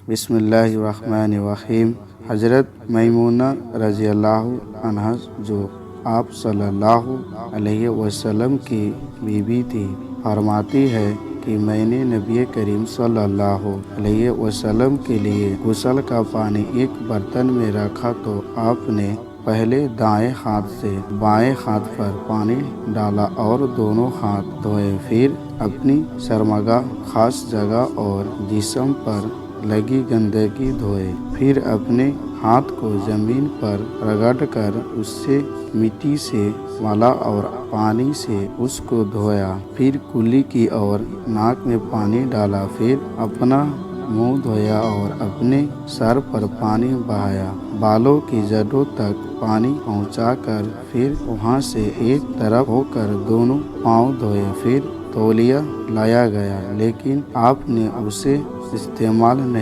بسم اللہ الرحمن الرحیم۔ حضرت میمونہ رضی اللہ عنہا جو آپ صلی اللہ علیہ وسلم کی بیوی تھی، فرماتی ہے کہ میں نے نبی کریم صلی اللہ علیہ وسلم کے لیے غسل کا پانی ایک برتن میں رکھا تو آپ نے پہلے دائیں ہاتھ سے بائیں ہاتھ پر پانی ڈالا اور دونوں ہاتھ دھوئے، پھر اپنی شرمگاہ، خاص جگہ اور جسم پر لگی گندگی دھوئے، پھر اپنے ہاتھ کو زمین پر رگڑ کر اس سے مٹی سے ملا اور پانی سے اس کو دھویا، پھر کلی کی اور ناک میں پانی ڈالا، پھر اپنا منہ دھویا اور اپنے سر پر پانی بہایا، بالوں کی جڑوں تک پانی پہنچا کر پھر وہاں سے ایک طرف ہو کر دونوں پاؤں دھوئے، پھر تولیہ لایا گیا لیکن آپ نے اسے استعمال نہیں